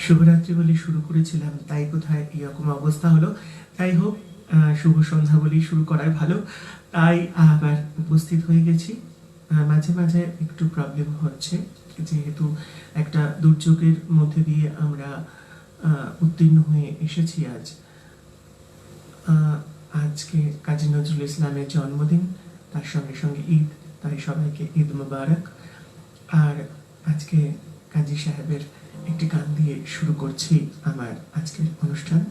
শুভরাত্রি বলে শুরু করেছিলাম, তাই কোথায় এরকম অবস্থা হলো। তাই হোক, শুভ সন্ধ্যা বলেই শুরু করাই ভালো। তাই আবার উপস্থিত হয়ে গেছি। মাঝে মাঝে একটু প্রবলেম হচ্ছে, যেহেতু একটা দুর্যোগের মধ্যে দিয়ে আমরা উত্তীর্ণ হয়ে এসেছি আজ। আজকে কাজী নজরুল ইসলামের জন্মদিন, তার সঙ্গে সঙ্গে ঈদ, তাই সবাইকে ঈদ মুবারক। আর আজকে কাজী সাহেবের একটি গান দিয়ে শুরু করছি আমার আজকের অনুষ্ঠান।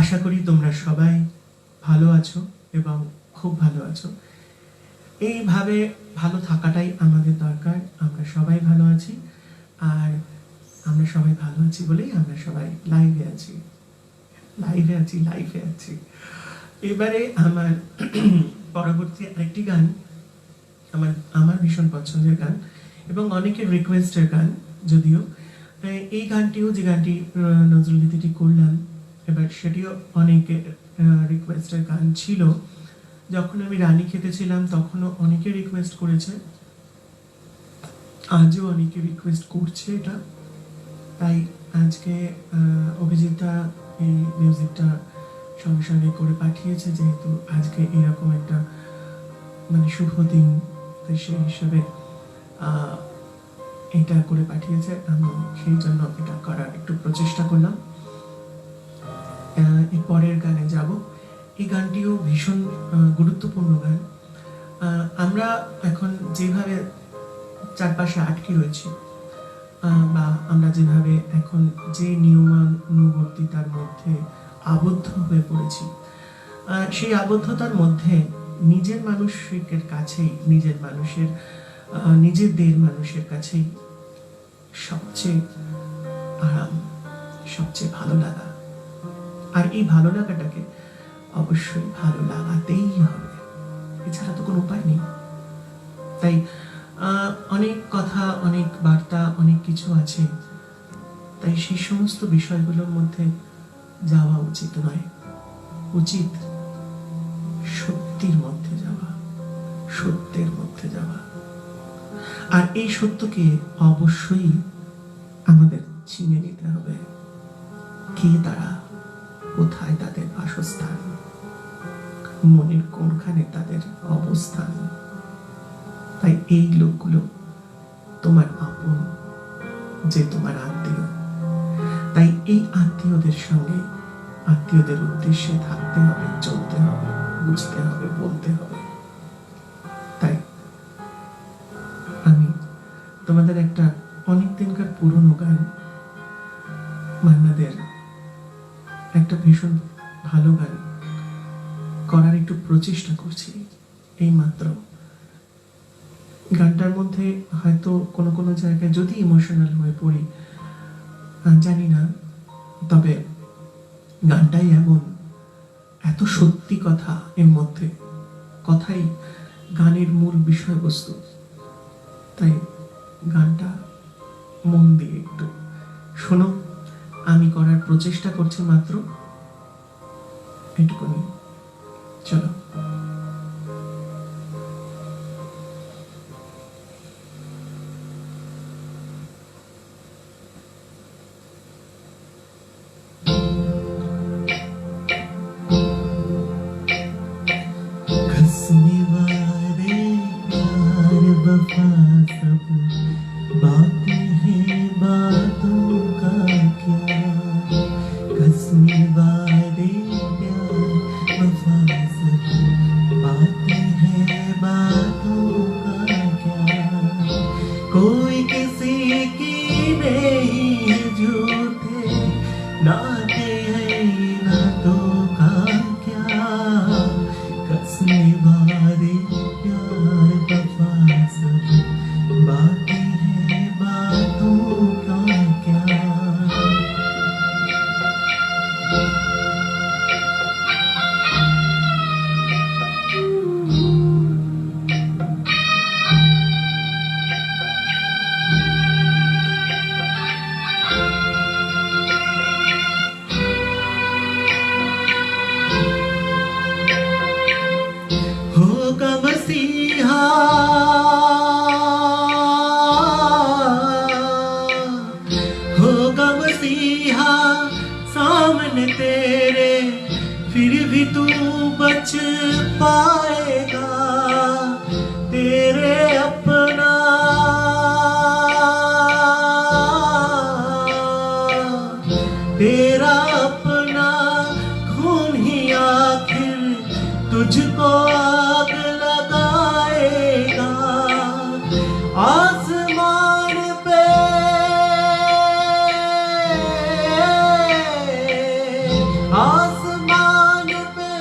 আশা করি তোমরা সবাই ভালো আছো এবং খুব ভালো আছো। এইভাবে ভালো থাকাটাই আমাদের দরকার। আমরা সবাই ভালো আছি, আর আমরা সবাই ভালো আছি বলেই আমরা সবাই লাইভে আছি। এবারে আমার পরবর্তী আরেকটি গান আমার আমার ভীষণ পছন্দের গান এবং অনেকের রিকোয়েস্টের গান। যদিও এই গানটিও, যে গানটি নজরুল গীতিটি করলাম, এবার সেটিও অনেকের রিকোয়েস্টের গান ছিল। যখন আমি রানী খেতে ছিলাম তখনও অনেকে রিকোয়েস্ট করেছে, আজও অনেকে রিকোয়েস্ট করছে এটা। তাই আজকে অভিজিৎদা এই মিউজিকটা সঙ্গে সঙ্গে করে পাঠিয়েছে, যেহেতু আজকে এরকম একটা মানে শুভ দিন, তাই সেই হিসেবে এটা করে পাঠিয়েছে। আমি সেই জন্য এটা করার একটু প্রচেষ্টা করলাম। এর পরের গানে যাব। এই গানটিও ভীষণ গুরুত্বপূর্ণ গান। আমরা এখন যেভাবে চারপাশে আটকে রয়েছি, বা আমরা যেভাবে এখন যে নিয়মানুবর্তিতার মধ্যে আবদ্ধ হয়ে পড়েছি, সেই আবদ্ধতার মধ্যে নিজের মানুষের কাছেই, নিজেদের মানুষের কাছেই সবচেয়ে আরাম, সবচেয়ে ভালো লাগা। আর এই ভালো লাগাটাকে অবশ্যই ভালো লাগাতেই হবে, এছাড়া তো কোনো উপায় নেই। তাই অনেক কথা, অনেক বার্তা, অনেক কিছু আছে, তাই সেই সমস্ত বিষয়গুলোর মধ্যে যাওয়া উচিত নয়। উচিত সত্যের মধ্যে যাওয়া, সত্যের মধ্যে যাওয়া। আর এই সত্যকে অবশ্যই আমাদের চিনে নিতে হবে। কে তারা, কোথায় তাদের বাসস্থান, মনের কোনখানে তাদের অবস্থান। তাই এই লোকগুলো তোমার আপন, যে তোমার আত্মীয়। তাই এই আত্মীয়দের সঙ্গে, আত্মীয়দের উদ্দেশ্যে থাকতে হবে, চলতে হবে, বুঝতে হবে, বলতে হবে। তাই আমি তোমাদের একটা অনেক দিনকার পুরনো গান, মান্নাদের একটা ভীষণ ভালো গান করার একটু প্রচেষ্টা করছি এই মাত্র। গানটার মধ্যে হয়তো কোনো কোনো জায়গায় যদি ইমোশনাল হয়ে পড়ি জানি না, তবে গানটাই এমন, এত সত্যি কথা এর মধ্যে, কথাই গানের মূল বিষয়বস্তু। তাই গানটা মন দিয়ে একটু শোনো। আমি করার প্রচেষ্টা করছি মাত্র এটুকুনি। চলো। कसने वादे प्यार वफा सब बातें हैं बातों का क्या। कसने वादे प्यार वफा सब बातें हैं बातों का क्या। कोई किसी की नहीं है झूठे नाते हैं नातों का क्या। कसने वादे प्यार वफा सब बातें हैं बातों का क्या। होगा मसीहा होगा मसीहा सामने तेरे, फिर भी तू बच पाएगा। तेरे अपना तेरा अपना खून ही आखिर तुझको आग लगाएगा। आसमान पे आसमान पे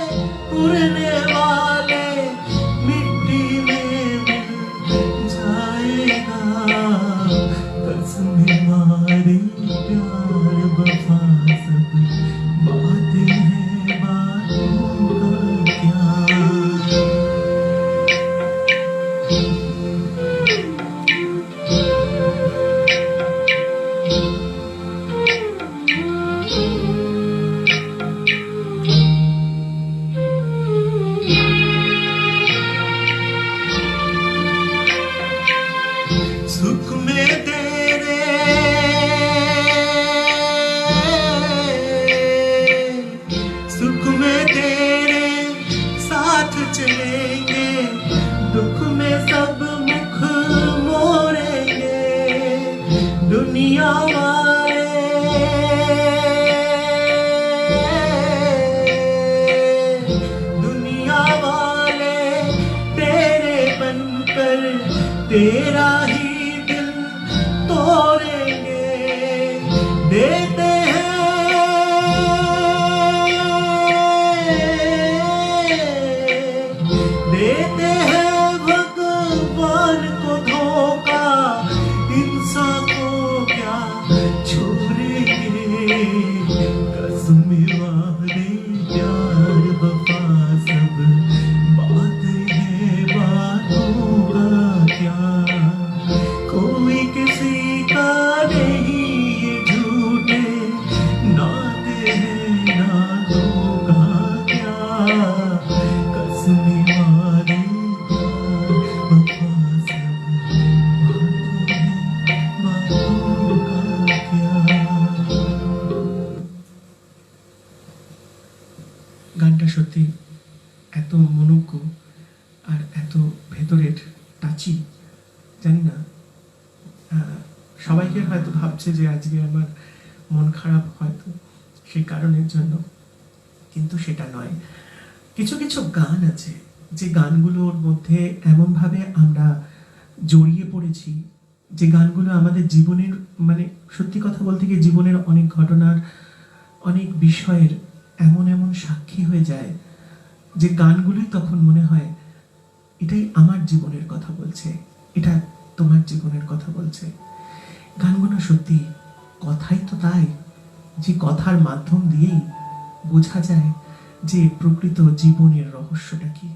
तेरे साथ चलेंगे, दुख में सब मुख मोड़ेंगे, दुनिया वाले तेरे बनकर तेरा ही दिल तोड़ेंगे, देते हैं भगवान को धोखा, इंसान को क्या छोड़ेंगे, कसम वादे प्यार वफा सब बात है बातों का क्या, कोई किसी का नहीं ये झूठे नाते हैं नातों का क्या, कसम वादे प्यार वफा सब बात है बातों का क्या। গানটা সত্যি এত মনোজ্ঞ আর এত ভেতরের টাচি, জানি না সবাইকে হয়তো ভাবছে যে আজকে আমার মন খারাপ হয়তো সেই কারণের জন্য, কিন্তু সেটা নয়। কিছু কিছু গান আছে যে গানগুলোর মধ্যে এমনভাবে আমরা জড়িয়ে পড়েছি, যে গানগুলো আমাদের জীবনের মানে সত্যি কথা বলতে গিয়ে জীবনের অনেক ঘটনার অনেক বিষয়ের এমন এমন সাক্ষী হয়ে যায় যে গানগুলোই তখন মনে হয় এটাই আমার জীবনের কথা বলছে, এটা তোমার জীবনের কথা বলছে। গানগুলো সত্যি কথাই তো তাই, যে কথার মাধ্যম দিয়েই বোঝা যায় যে প্রকৃত জীবনের রহস্যটা কি।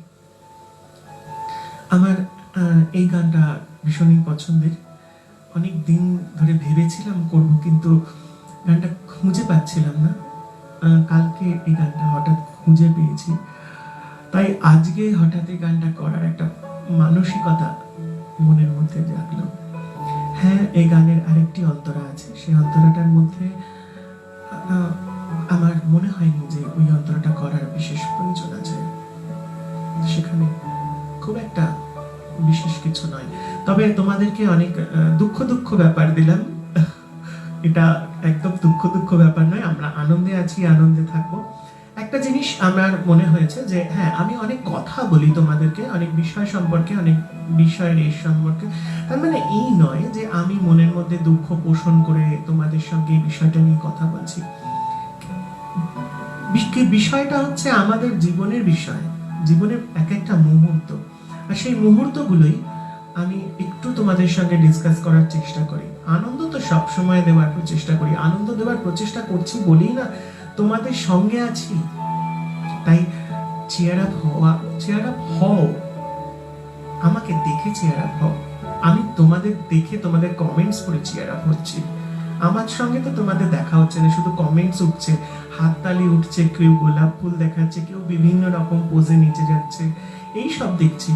আমার এই গানটা ভীষণই পছন্দের, অনেক দিন ধরে ভেবেছিলাম করব, কিন্তু গানটা খুঁজে পাচ্ছিলাম না। কালকে এই গানটা হঠাৎ খুঁজে পেয়েছি, তাই আজকে হঠাৎ এই গানটা করার একটা মানসিকতা মনের মধ্যে জাগলো। হ্যাঁ, এই গানের আরেকটি অন্তরা আছে, সেই অন্তরাটার মধ্যে আমার মনে হয়নি যে ওই অন্তরাটা করার বিশেষ প্রয়োজন আছে, সেখানে খুব একটা বিশেষ কিছু নয়। তবে তোমাদেরকে অনেক দুঃখ ব্যাপার দিলাম, এটা একদম দুঃখ ব্যাপার নয়, আমরা আনন্দে আছি, আনন্দে থাকবো। একটা জিনিস আমার মনে হয়েছে যে হ্যাঁ, আমি অনেক কথা বলি তোমাদেরকে অনেক বিষয় সম্পর্কে, অনেক বিষয়ের এই সম্পর্কে, তার মানে এই নয় যে আমি মনের মধ্যে দুঃখ পোষণ করে তোমাদের সঙ্গে এই বিষয়টা নিয়ে কথা বলছি। বিষয়টা হচ্ছে আমাদের জীবনের বিষয়, জীবনের এক একটা মুহূর্ত, আর সেই মুহূর্তগুলোই আমি একটু তোমাদের সঙ্গে ডিসকাস করার চেষ্টা করি। আনন্দ তো সব সময় দেওয়ার চেষ্টা করি, আনন্দ দেওয়ার প্রচেষ্টা করছি বলেই না তোমাদের সঙ্গে আছি। তাই চেয়ার আপ হও, আমাকে দেখে চেয়ার আপ হও। আমি তোমাদের দেখে তোমাদের কমেন্টস পড়ে চেয়ার আপ হচ্ছি। আমার সঙ্গে তো তোমাদের দেখা হচ্ছে না, শুধু কমেন্টস উঠছে, হাততালি উঠছে, কেউ গোলাপ ফুল দেখাচ্ছে, কেউ বিভিন্ন রকম পোজে নিচে যাচ্ছে, এই সব দেখছি।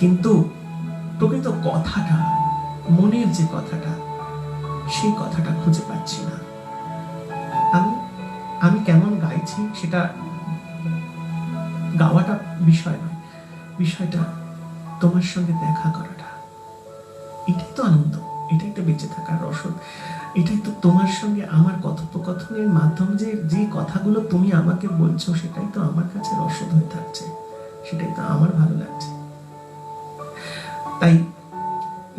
কিন্তু প্রকৃত কথাটা, মনের যে কথাটা, সেই কথাটা খুঁজে পাচ্ছি না। আমি কেমন গাইছি সেটা গাওয়াটা বিষয় নয়, বিষয়টা তোমার সঙ্গে দেখা করাটা। এটাই তো আনন্দ, এটাই তো বেঁচে থাকার রসদ, এটাই তো তোমার সঙ্গে আমার কথোপকথনের মাধ্যম যে কথাগুলো তুমি আমাকে বলছো, সেটাই তো আমার কাছে রসদ হয়ে থাকছে, সেটাই তো আমার ভালো লাগছে। তাই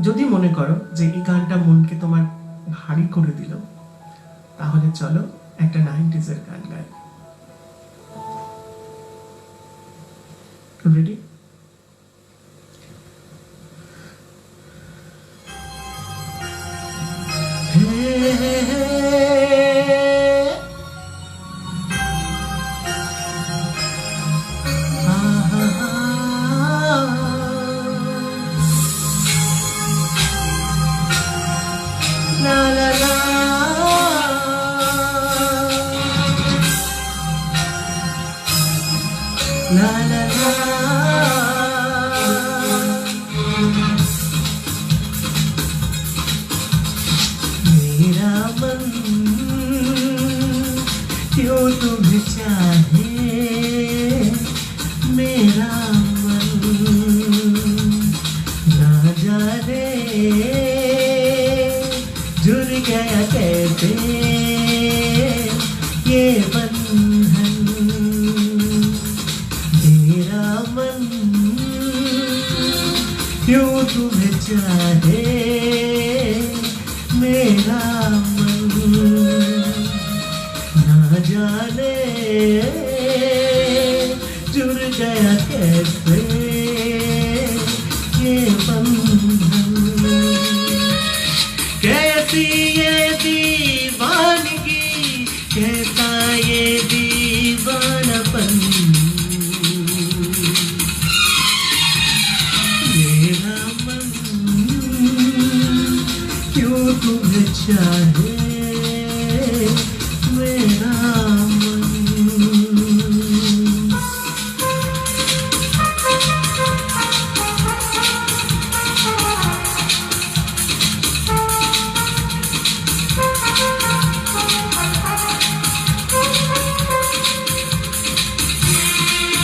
যদি মনে করো যে এই গানটা মনকে তোমার ভারী করে দিল, তাহলে চলো একটা 90s এর গান গাই। রেডি? La la la, मेरा मन क्यों तुम्हें चाहे, तुम्हें चाहे मेरा मन, ना जाने जुड़ गया कैसे ये बंधन। कैसी ये दीवानगी, कैसा ये दीवानापन, मेरा मन क्यों तुम्हें चाहे मेरा मन।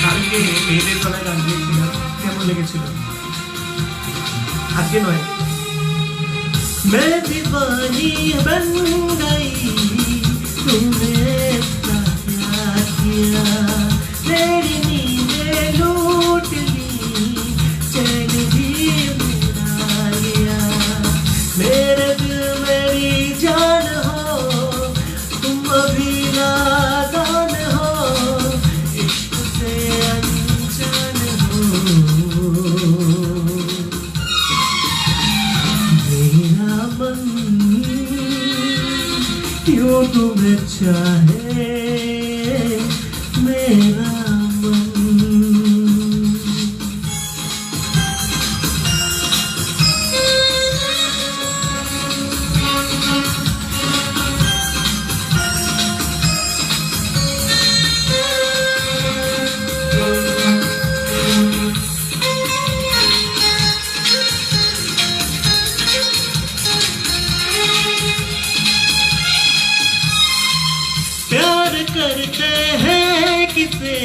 কালকে মেয়েদের গলায় গান দিয়েছিলাম, কেমন লেগেছিল? আজকে নয়। मैं दीवानी बन गई, तुमने इतना प्यार किया, मेरी नींदें लूट ली, चैन भी मेरा लिया। मेरे दिल मेरी जान हो, तुम अभी नादान हो, इश्क से अनजान हो। मेरा मन क्यों तुम्हें चाहे मेरा मन। प्यार करते हैं किसे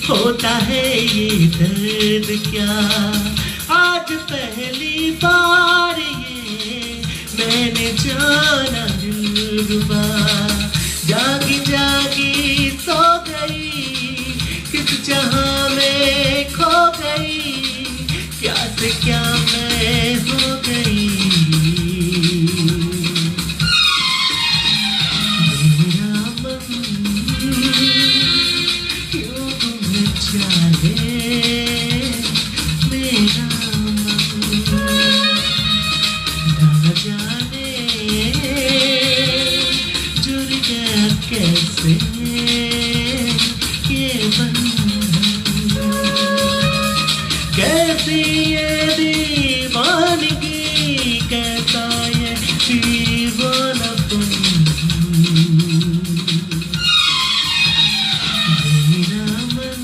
होता है ये दर्द क्या, आज पहली बार ये मैंने जाना दिलरुबा। जागी जागी सो गई, किस जहां में खो गई, क्या से क्या मैं हो गई। क्यों तुम्हें चाहे मेरा मन, ना जाने जुड़ गया कैसे ये बंधन। कैसी ये दीवानगी, कैसा ये दीवानापन, मेरा मन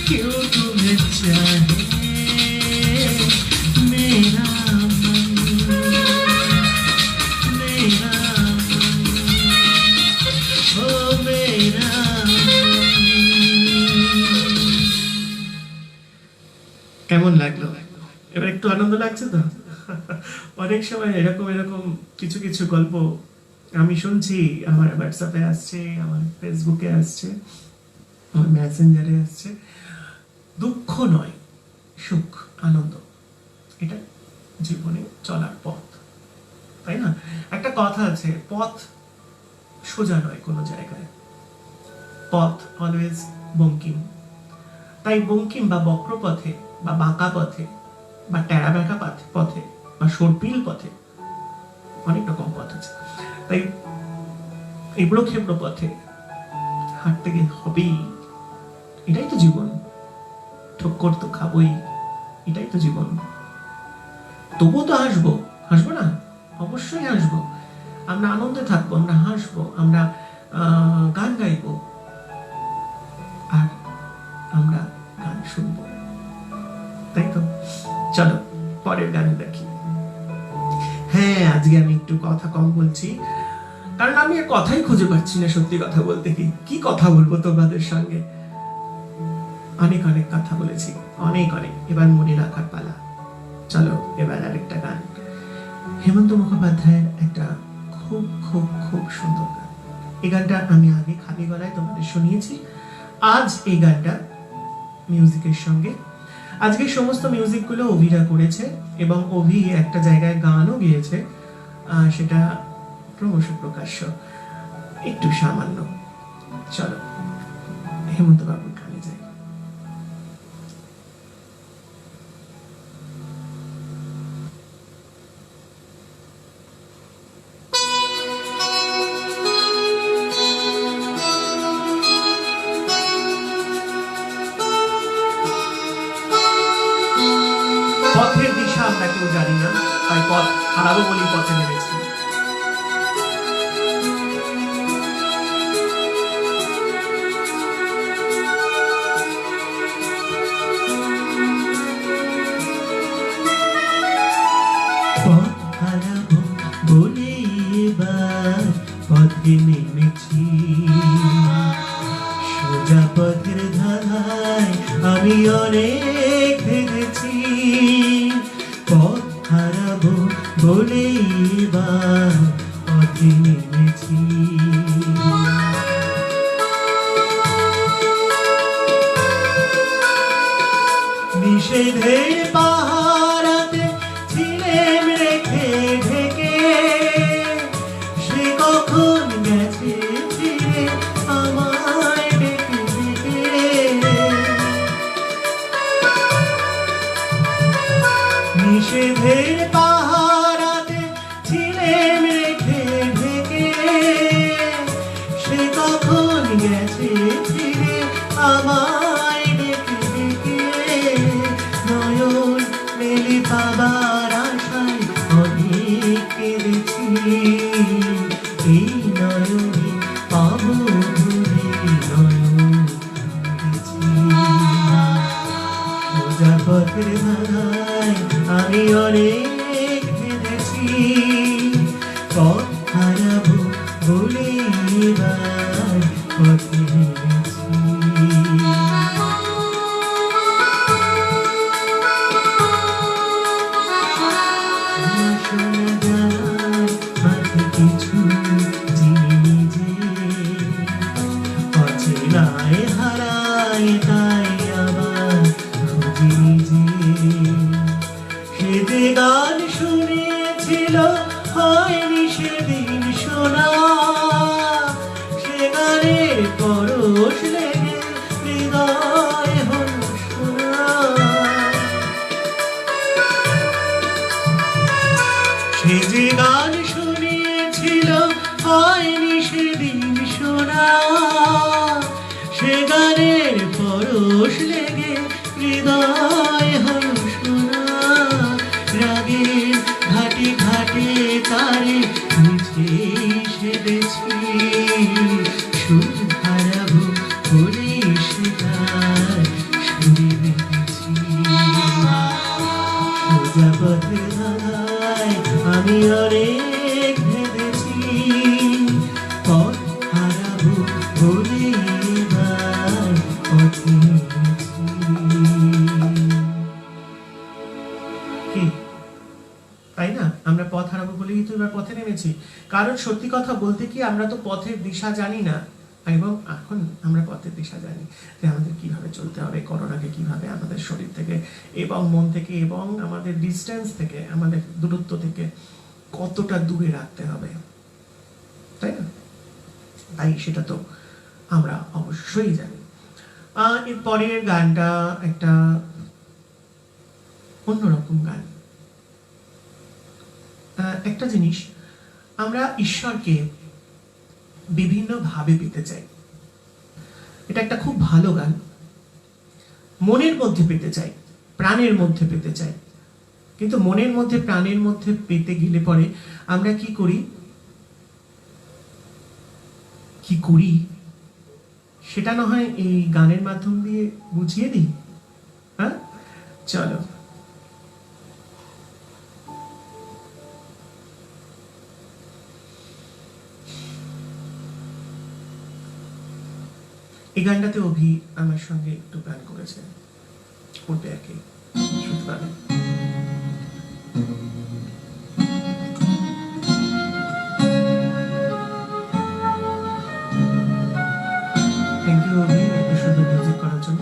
क्यों तुम्हें चाहे मेरा मन, मेरा मन, ओ मेरा मन। কেমন লাগলো? এবার একটু আনন্দ লাগছে তো? অনেক সময় এরকম এরকম কিছু কিছু গল্প আমি শুনছি, আমার হোয়াটসঅ্যাপে আসছে, আমার ফেসবুকে আসছে, আমার মেসেঞ্জারে আসছে। দুঃখ নয়, সুখ, আনন্দ, এটা জীবনে চলার পথ, তাই না? একটা কথা আছে, পথ সোজা নয় কোনো জায়গায়, পথ অলওয়েজ বঙ্কিম। তাই বঙ্কিম বা বক্র পথে বা বাঁকা পথে বা টেরা বেঁকা পথে বা সর্পিল পথে অনেক রকম পথ আছে। তাই এবড়ো খেবড়ো পথে হাঁটতে গিয়ে হবেই, এটাই তো জীবন। ঠক্কর তো খাবই, এটাই তো জীবন। তবুও তো হাসবো, হাসবো না? অবশ্যই হাসবো। আমরা আনন্দে থাকবো, আমরা হাসবো, আমরা গান গাইবো, আর আমরা গান শুনবো, তাই তো? চলো পরের গান দেখি। হ্যাঁ, আজকে আমি একটু কথা কম বলছি, কারণ আমি আর কথাই খুঁজে পাচ্ছি না। সত্যি কথা বলতে কি কথা বলবো তোমাদের সঙ্গে? অনেক অনেক কথা বলেছি, অনেক অনেক। এবার মনে রাখার পালা। চলো এবার আরেকটা গান, হেমন্ত মুখোপাধ্যায়ের একটা খুব খুব খুব সুন্দর গান। এই গানটা আমি আগে খালি গলায় তোমাদের শুনিয়েছি। আজ এই গানটা মিউজিকের সঙ্গে আজকে সমস্ত মিউজিকগুলো অভিরা করেছে এবং অভি একটা জায়গায় গানও গেয়েছে, সেটা ক্রমশ প্রকাশ্য, একটু সামান্য। চলো হেমন্ত বাবুর গানে যাই। পথের দিশা আমরা কেউ জানি না, তাই পথ হারাবো বলি পথে নেমেছি। পথ হারাবো বলে এবার পথে নেমেছি, সোজা পথের ধারায় আমি অনেক ভেবেছি। পথ হারাবো বলে এবার পথে নেমেছি। নিষেধের পাহারাতে ছিলেম রেখে ঢেকে, সে কখন গেছে ফিরে আমায় ডেকে ডেকে। নিষেধের পাহারাতে ছিলেম রেখে ঢেকে, সে কখন গেছে ফিরে আমায় ডেকে ডেকে। নয়ন মেলে পাবার আশায় অনেক কেঁদেছি, এই নয়নে পাবো বলে নয়ন কেঁদেছি। সোজা পথের ধারায় আমি অনেক ভেবেছি, পথ হারাবো বলে এবার পথে নেমেছি। শোনা যায় মাঝে কিছু চিনি যে, অচেনায় হারায় তাই আবার খুঁজি নিজে। সে যে গান শুনেছিল হয়নি সেদিন শোনা, সে গানের পরশ লেগে হৃদয় হলো শোনা। সে যে গান শুনিয়েছিল হয়নি সেদিন শোনা, সে গানের পরশ লেগে হৃদয় হলো শোনা। রাগের ঘাটে ঘাটে তারে মিছে সেদেছি, সুর হারাবো বলে সেটার সুরে বেঁধেছি। সোজা পথের ধারায় আমি অনেক ভেবেছি, পথ হারাবো বলে এবার পথে নেমেছি। কি তাই না? আমরা পথ হারাবো বলেই তো এবার পথে নেমেছি। কারণ সত্যি কথা বলতে কি, আমরা তো পথের দিশা জানি না, এবং এখন আমরা পথের দিশা জানি যে আমাদের কিভাবে চলতে হবে, করোনাকে কিভাবে আমাদের শরীর থেকে এবং মন থেকে এবং আমাদের ডিস্টেন্স থেকে, আমাদের দূরত্ব থেকে কতটা দূরে রাখতে হবে, তাই না? তাই সেটা তো আমরা অবশ্যই জানি। এর পরের গানটা একটা অন্যরকম গান। একটা জিনিস, আমরা ঈশ্বরকে বিভিন্ন ভাবে পেতে চাই, এটা একটা খুব ভালো গান। মনের মধ্যে পেতে চাই, প্রাণের মধ্যে পেতে চাই, কিন্তু মনের মধ্যে প্রাণের মধ্যে পেতে গেলে পরে আমরা কি করি সেটা না হয় এই গানের মাধ্যম দিয়ে বুঝিয়ে দিই। হ্যাঁ, চলো। এই গানটাতে অভি আমার সঙ্গে একটু গান করেছে, করবে আর কি, শুনতে পাবে। থ্যাংক ইউ অভি, এত সুন্দর মিউজিক করার জন্য।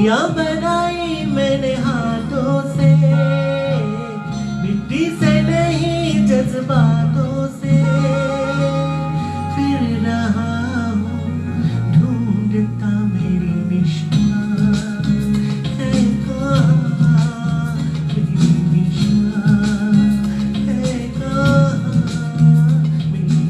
मूर्तियां बनाई मैंने हाथों से, मिट्टी से नहीं जज्बातों से। फिर रहा हूँ ढूंढता मेरी निशान, है कहाँ मेरी निशान, है कहाँ मेरी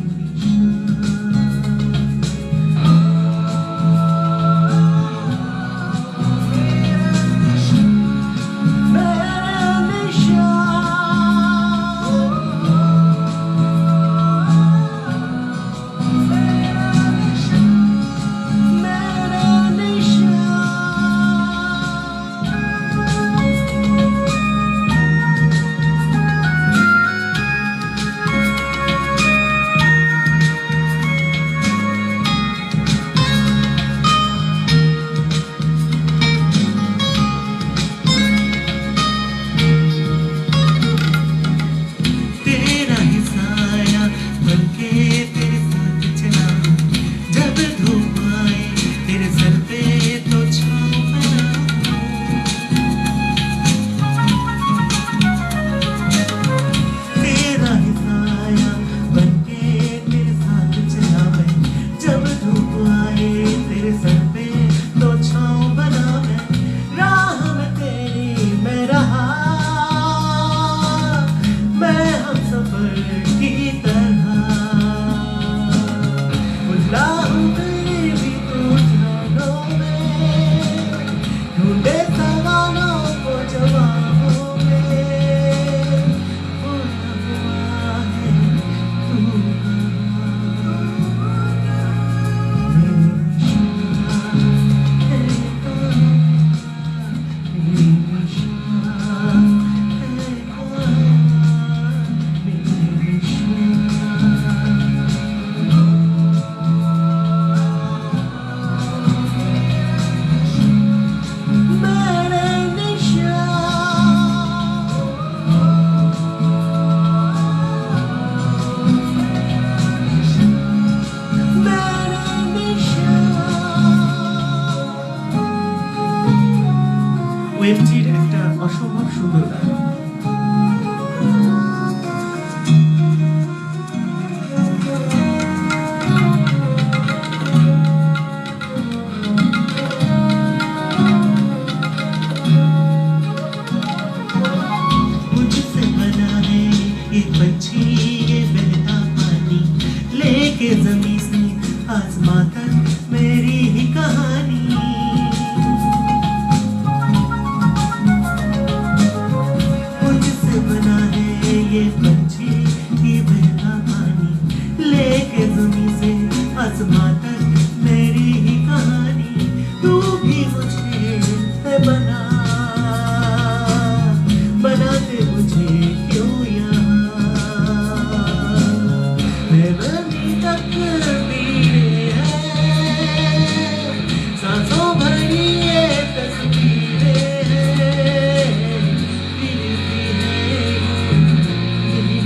तेरा ही साया बनके तेरे साथ चला, जब धूप आए तेरे सर पे तो छाँव बना। तेरा ही साया बनके तेरे साथ चला मैं, जब धूप आए तेरे सर पे तो छाँव बना मैं। राह में तेरी मैं रहा, मैं हमसफर की तरह उजला हूँ तेरे भी तू ध्यानों में, ढूंढे सवालों को जवाबों में। खोया हुआ है तू कहाँ, मेरी निशान है कहाँ, मेरी निशान है कहाँ, मेरी निशान। मेरे निशान, मेरे निशान। ওয়েবজির একটা অসম্ভব সুন্দর গান। मुझसे बना है ये पंछी ये बहता पानी, लेके जमीन से आसमां तक मेरी ही कहानी। मुझसे बना है ये पंछी ये बहता पानी, लेके जमीन से आसमां तक मेरी ही कहानी। तू भी मुझे है बना, बनाते मुझे क्यों यहाँ। मैं बनी तकदीरें हैं, सांसों भरी ये तस्वीरें हैं, गिरती है यही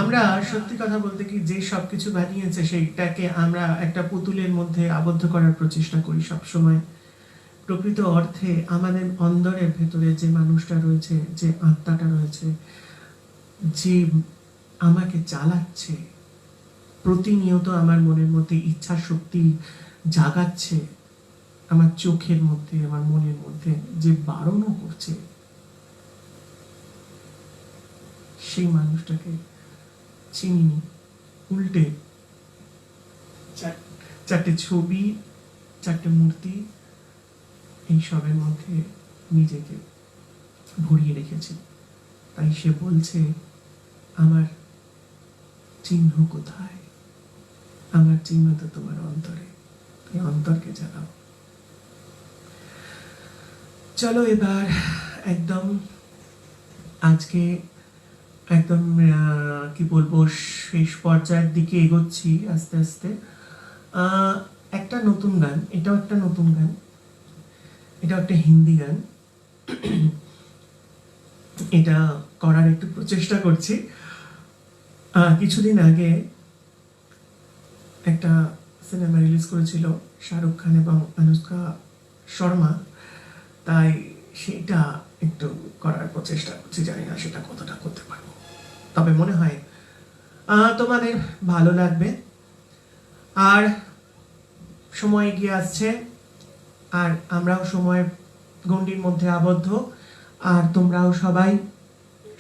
আমরা সত্যি কথা বলতে কি যে সবকিছু বানিয়েছে সেইটাকে আমরা একটা পুতুলের মধ্যে আবদ্ধ করার প্রচেষ্টা করি সব সময়। প্রকৃত অর্থে আমাদের অন্তরের ভেতরে যে মানুষটা রয়েছে, যে আত্মাটা রয়েছে, যে আমাকে চালাচ্ছে, প্রতিনিয়ত আমার মনের মধ্যে ইচ্ছা শক্তি জাগাচ্ছে, আমার চোখের মধ্যে আমার মনের মধ্যে যে বারণও করছে, সেই মানুষটাকে চিনিনি। উল্টে চারটে ছবি, চারটে মূর্তি, এই সবের মধ্যে নিজেকে ভরিয়ে রেখেছি। তাই সে বলছে আমার চিহ্ন কোথায়? আমার চিহ্ন তো তোমার অন্তরে, এই অন্তরকে জানাও। চলো এবার একদম আজকে একদম কি বলবো, শেষ পর্যায়ের দিকে এগোচ্ছি আস্তে আস্তে। একটা নতুন গান, এটাও একটা নতুন গান, এটা একটা হিন্দি গান। এটা করার একটু প্রচেষ্টা করছি। কিছুদিন আগে একটা সিনেমা রিলিজ করেছিল শাহরুখ খান এবং অনুষ্কা শর্মা, তাই সেটা একটু করার প্রচেষ্টা করছি। জানি না সেটা কতটা করতে পারবো, তবে মনে হয় তোমাদের ভালো লাগবে। আর সময় এগিয়ে আসছে, আর আমরাও সময়ের গণ্ডির মধ্যে আবদ্ধ, আর তোমরাও সবাই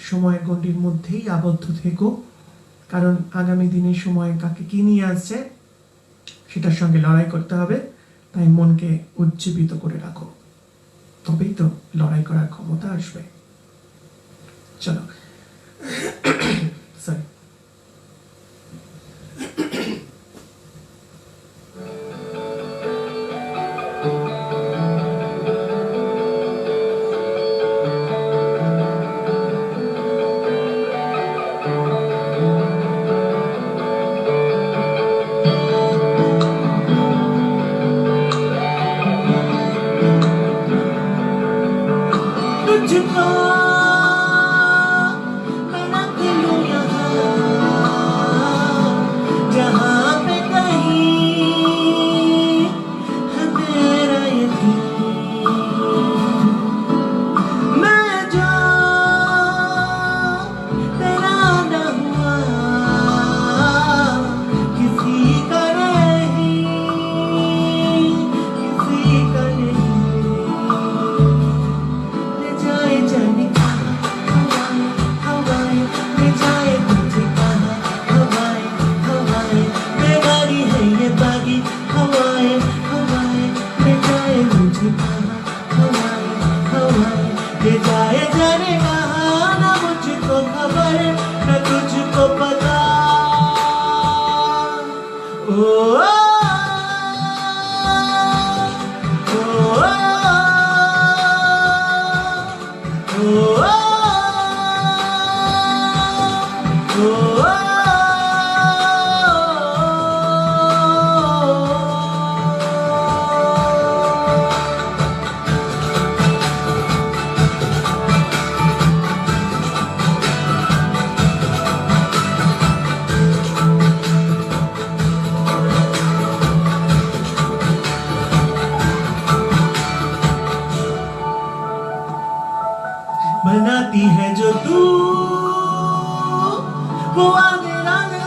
সময়ের গণ্ডির মধ্যেই আবদ্ধ থেকো, কারণ আগামী দিনের সময় কাকে কি নিয়ে আসছে সেটার সঙ্গে লড়াই করতে হবে। তাই মনকে উজ্জীবিত করে রাখো, তবেই তো লড়াই করার ক্ষমতা আসবে। চলো, সরি। तुझको मैं रख लूं यहाँ, जहाँ पे कहीं है मेरा यकीन। मैं जो तेरा न हुआ किसी का नहीं, किसी का नहीं। ले जाए जाने कहाँ हवाएं हवाएं, ले जाए तुझे कहाँ हवाएं हवाएं। बेगानी है ये बागी हवाएं हवाएं, ले जाए मुझे कहाँ हवाएं हवाएं। ले जाए जाने कहाँ, ना मुझको खबर न तुझको पता। ओ बनाती है जो तू वो आगे आगे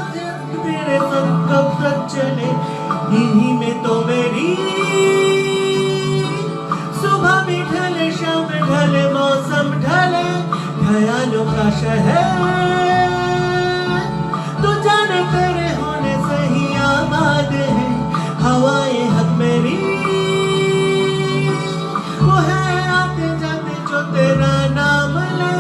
तेरे संग कब तक चले। इन्हीं में तो मेरी सुबह भी ढले, शाम ढले, मौसम ढले, ख्यालों का शहर तू जाने तेरे होने से ही आबाद है। हवाएं हक मेरी वो है आते जाते जो तेरा नाम ले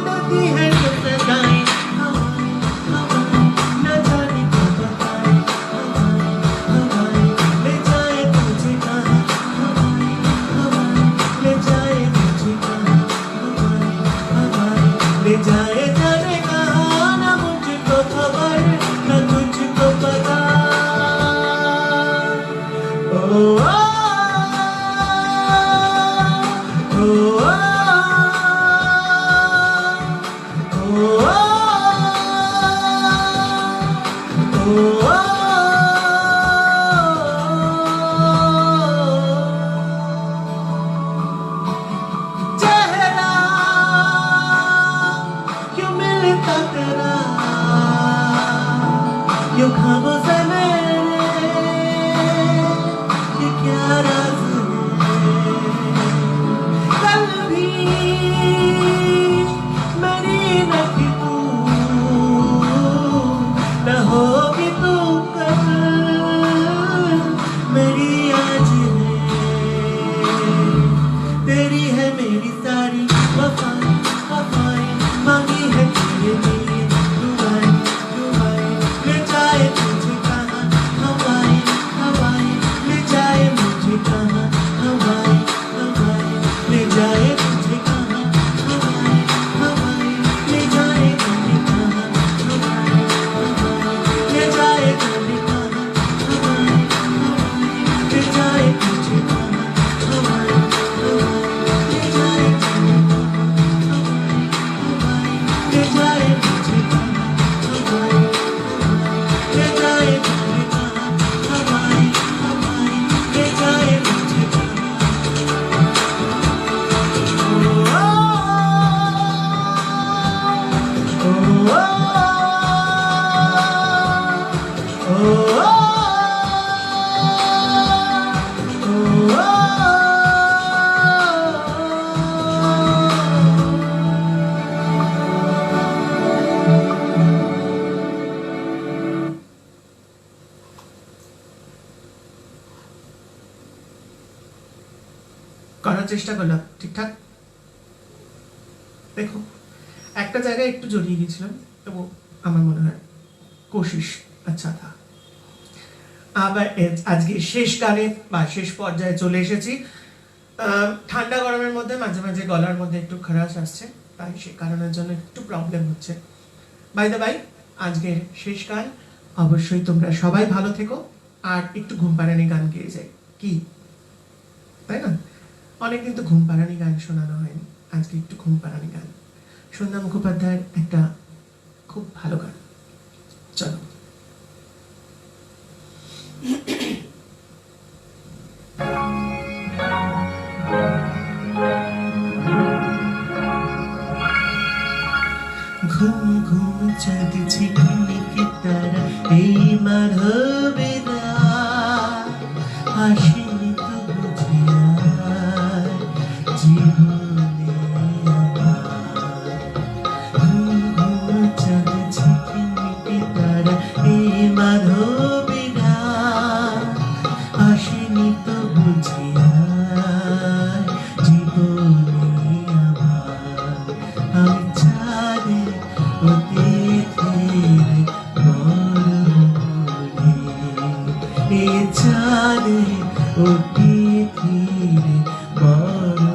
देती है जो सदाएं। हवाएं हवाएं न जाने क्या बताएं, हवाएं हवाएं ले जाए तुझे कहाँ, हवाएं हवाएं ले जाए तुझे कहाँ, हवाएं हवाएं ले जाए जाने कहाँ, ना मुझको खबर न तुझको पता। ओ चेहरा চেষ্টা করলাম ঠিকঠাক। দেখো একটা জায়গায় একটু জড়িয়ে গেছিলাম, তবু আমার মনে হয় কোশিশ আচ্ছা থা। আবার আজকে শেষ গানে বা শেষ পর্যায়ে চলে এসেছি। ঠান্ডা গরমের মধ্যে মাঝে মাঝে গলার মধ্যে একটু খারাশ আসছে, তাই সে কারণের জন্য একটু প্রবলেম হচ্ছে। বাই দ্য বাই, আজকের শেষ গান। অবশ্যই তোমরা সবাই ভালো থেকো, আর একটু ঘুম পাড়ানি গান গেয়ে যাই, কি তাই না? অনেকদিন তো ঘুম পাড়ানি গান শোনানো হয়নি, আজকে একটু ঘুম পাড়ানি গান। সন্ধ্যা মুখোপাধ্যায়ের একটা খুব ভালো গান, চলো। ঘুম ঘুম চাঁদ ঝিকিমিকি তারা এই মাধবেরা আসেনি তো বুঝিয়া জীবনে আমার। ঘুম ঘুম চাঁদ ঝিকিমিকি তারা এই মাধবেরা আসেনি তো বুঝিয়া জীবনে আমার। আমি চাঁদে অতিথির বরণে, এ চাঁদে অতিথির বরণে।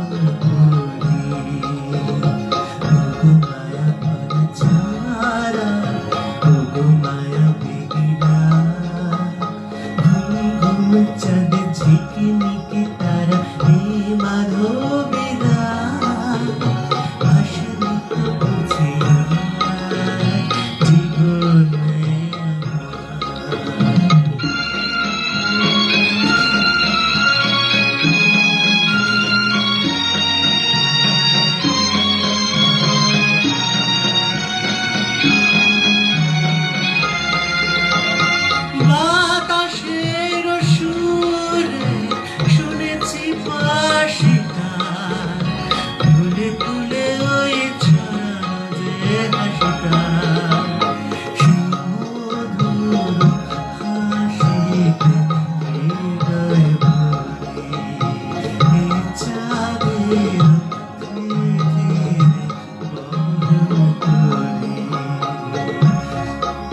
ওগো মায়া ভরা চারা, ওগো মায়া বেগিরা, ঘুম ঘুম চাঁদ ঝিকিমিকি তারা এই মাধবেরা আসেনি তো বুঝিয়া জীবনে আমার। বাতাসের সুরে শুনেছি বাঁশি তার, ফুলে ফুলে ওই ছড়ানো যে হাসিটা, সুমধুর হাসিতে হৃদয় ভরে। এই চাঁদের অতিথির বরণ করে।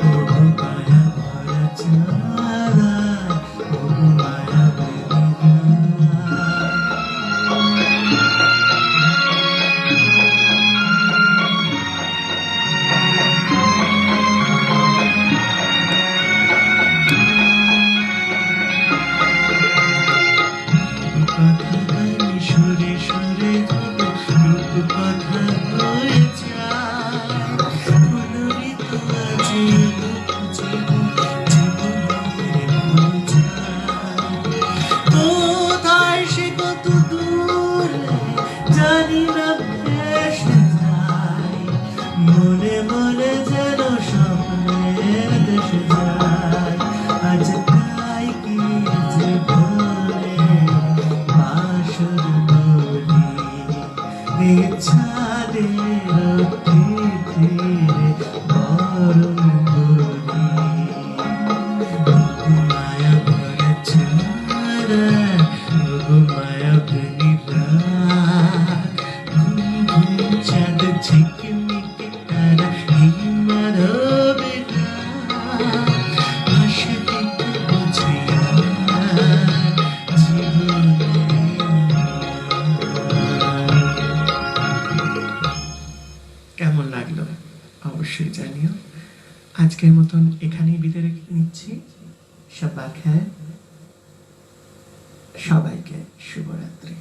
ওগো মায়া ভরা চারা, ওগো মায়া বেগিরা। কথা গানে সুরে সুরে যত রূপ কথা হয়ে যায়, মনোরিত আছে জীবনের বোঝায়। কোথায় সে কত দূরে জানি না ভেসে যায়, মনে মনে যেন স্বপ্নের দেশে যায়। আজ তাই কি যে ভোরে বাসর বলি, এ চাঁদের অতিথির বরণ করি। ওগো মায়া ভরা চারা, ওগো মায়া বেগিরা, ঘুম ঘুম চাঁদ ঝিকিমিকি তারা এই মাধবেরা আসেনি তো বুঝিয়া জীবনে আমার। কেমন লাগলো অবশ্যই জানিও। আজকের মতন এখানেই বিদায় রেখে নিচ্ছি। সবাই সবাইকে শুভরাত্রি।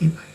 এবার